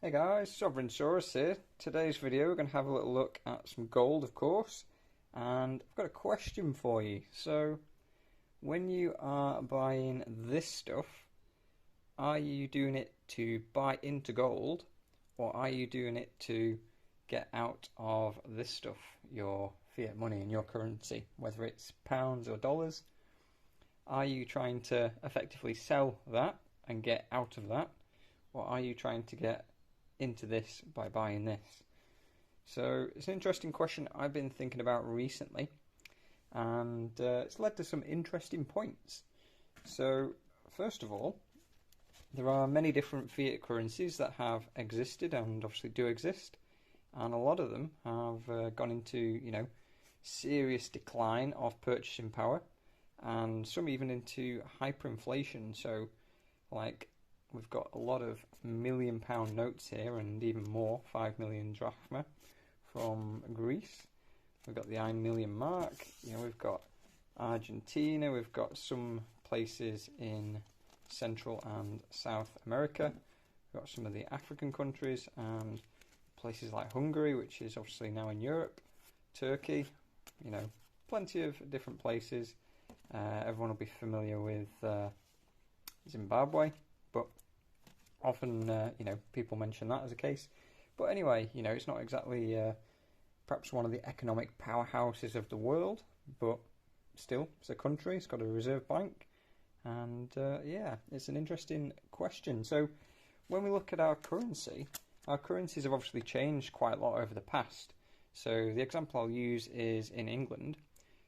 Hey guys, Saurus here. Today's video we're going to have a little look at some gold, of course, and I've got a question for you. So, when you are buying this stuff, are you doing it to buy into gold, or are you doing it to get out of this stuff, your fiat money and your currency, whether it's pounds or dollars? Are you trying to effectively sell that and get out of that, or are you trying to get into this by buying this? So it's an interesting question I've been thinking about recently, and it's led to some interesting points. So first of all, there are many different fiat currencies that have existed and obviously do exist, and a lot of them have gone into serious decline of purchasing power, and some even into hyperinflation. So like, we've got a lot of £1,000,000 notes here, and even more, 5 million drachma from Greece. We've got the 1 million mark. We've got Argentina. We've got some places in Central and South America. We've got some of the African countries and places like Hungary, which is obviously now in Europe. Turkey. Plenty of different places. Everyone will be familiar with Zimbabwe, but often, people mention that as a case. But anyway, it's not exactly perhaps one of the economic powerhouses of the world, but still, it's a country, it's got a reserve bank, and it's an interesting question. So when we look at our currencies have obviously changed quite a lot over the past. So the example I'll use is in England.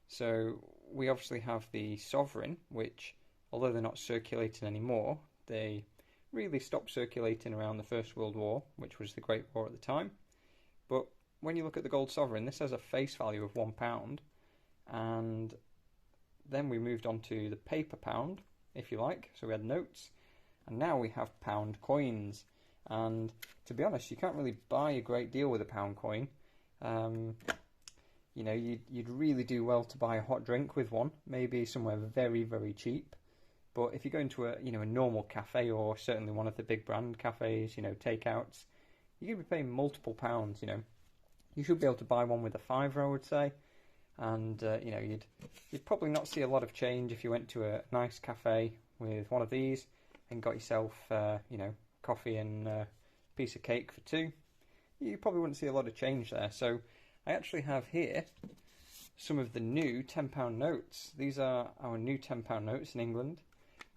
So we obviously have the sovereign, which, although they're not circulating anymore, they really stopped circulating around the First World War, which was the Great War at the time. But when you look at the gold sovereign, this has a face value of £1, and then we moved on to the paper pound, if you like. So we had notes, and now we have pound coins. And to be honest, you can't really buy a great deal with a pound coin. You'd really do well to buy a hot drink with one, maybe somewhere very, very cheap. But if you go into a normal cafe, or certainly one of the big brand cafes, takeouts, you're going to be paying multiple pounds. You should be able to buy one with a fiver, I would say. And you'd probably not see a lot of change if you went to a nice cafe with one of these and got yourself coffee and a piece of cake for two. You probably wouldn't see a lot of change there. So I actually have here some of the new £10 notes. These are our new £10 notes in England.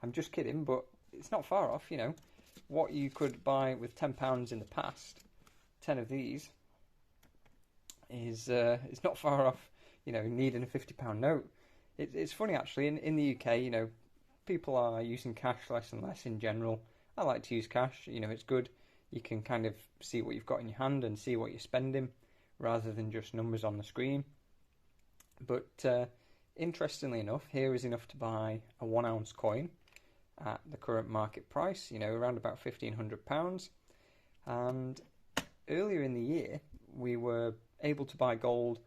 I'm just kidding, but it's not far off. What you could buy with £10 in the past, 10 of these, is not far off, needing a £50 note. It's funny, actually, in the UK, people are using cash less and less in general. I like to use cash. It's good. You can kind of see what you've got in your hand and see what you're spending, rather than just numbers on the screen. But interestingly enough, here is enough to buy a 1 ounce coin at the current market price, around about £1,500. And earlier in the year, we were able to buy gold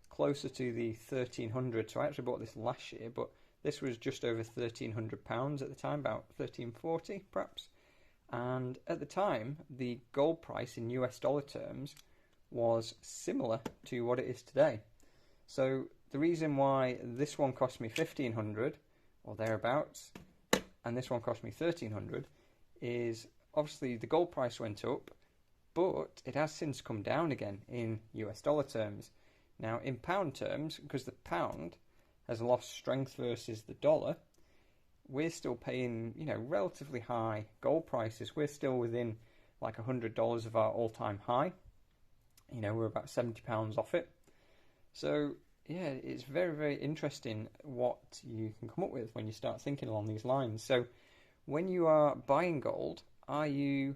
closer to the 1,300. So I actually bought this last year, but this was just over £1,300 at the time, about 1,340 perhaps. And at the time, the gold price in US dollar terms was similar to what it is today. So the reason why this one cost me 1,500 or thereabouts, and this one cost me 1,300, is obviously the gold price went up, but it has since come down again in US dollar terms. Now in pound terms, because the pound has lost strength versus the dollar, we're still paying relatively high gold prices. We're still within like $100 of our all-time high. We're about £70 off it. So yeah, it's very, very interesting what you can come up with when you start thinking along these lines. So when you are buying gold, are you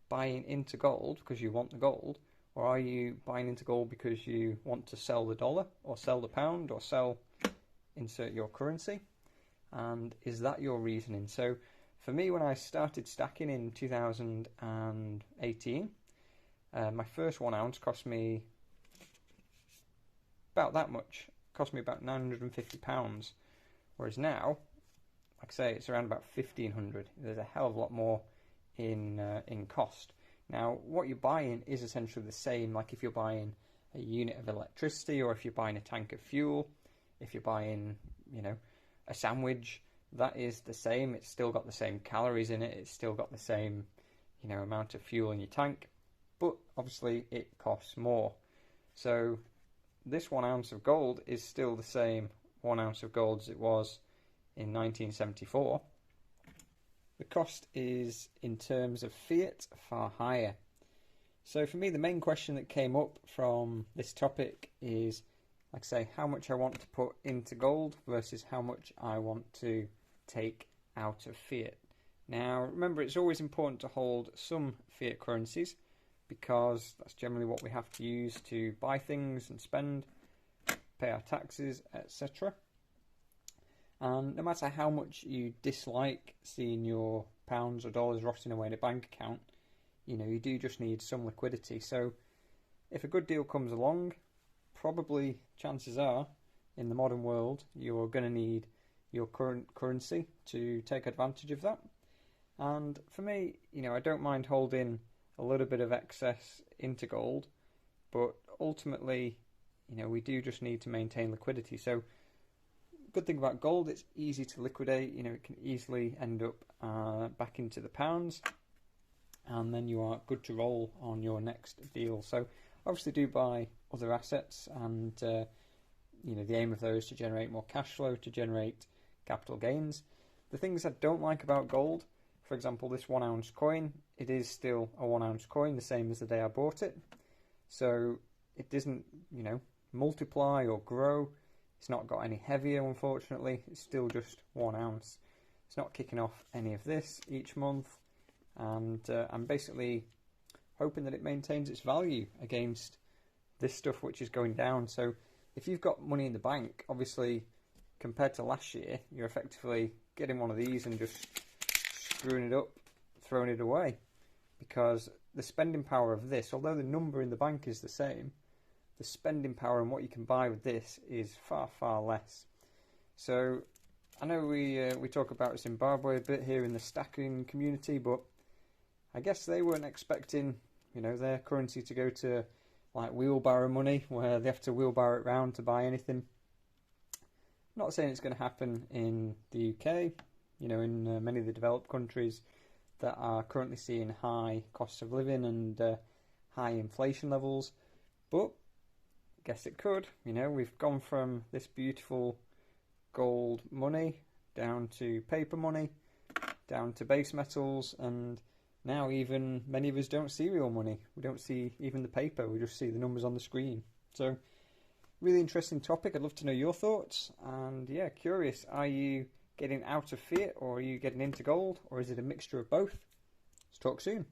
buying into gold because you want the gold, or are you buying into gold because you want to sell the dollar, or sell the pound, or insert your currency? And is that your reasoning? So for me, when I started stacking in 2018, my first 1 ounce cost me about that much. Cost me about £950. Whereas now, like I say, it's around about 1,500. There's a hell of a lot more in cost. Now, what you're buying is essentially the same, like if you're buying a unit of electricity, or if you're buying a tank of fuel, if you're buying, a sandwich, that is the same. It's still got the same calories in it, it's still got the same, amount of fuel in your tank, but obviously it costs more. So this 1 ounce of gold is still the same 1 ounce of gold as it was in 1974. The cost is, in terms of fiat, far higher. So for me, the main question that came up from this topic is, like I say, how much I want to put into gold versus how much I want to take out of fiat. Now, remember, it's always important to hold some fiat currencies, because that's generally what we have to use to buy things and spend, pay our taxes, etc. And no matter how much you dislike seeing your pounds or dollars rotting away in a bank account, you do just need some liquidity. So if a good deal comes along, probably chances are, in the modern world, you're going to need your current currency to take advantage of that. And for me, I don't mind holding a little bit of excess into gold, but ultimately, we do just need to maintain liquidity. So good thing about gold, it's easy to liquidate. It can easily end up back into the pounds, and then you are good to roll on your next deal. So obviously do buy other assets, and the aim of those is to generate more cash flow, to generate capital gains. The things I don't like about gold, for example, this 1 ounce coin, it is still a 1 ounce coin, the same as the day I bought it. So it doesn't, multiply or grow. It's not got any heavier, unfortunately. It's still just 1 ounce. It's not kicking off any of this each month. And I'm basically hoping that it maintains its value against this stuff which is going down. So if you've got money in the bank, obviously, compared to last year, you're effectively getting one of these and just screwing it up, throwing it away. Because the spending power of this, although the number in the bank is the same, the spending power and what you can buy with this is far, far less. So I know we talk about Zimbabwe a bit here in the stacking community, but I guess they weren't expecting, their currency to go to like wheelbarrow money, where they have to wheelbarrow it round to buy anything. Not saying it's going to happen in the UK, in many of the developed countries that are currently seeing high costs of living and high inflation levels, but I guess it could. We've gone from this beautiful gold money down to paper money, down to base metals, and now even many of us don't see real money. We don't see even the paper, we just see the numbers on the screen. So really interesting topic. I'd love to know your thoughts, and yeah, curious, are you getting out of fiat, or are you getting into gold, or is it a mixture of both? Let's talk soon.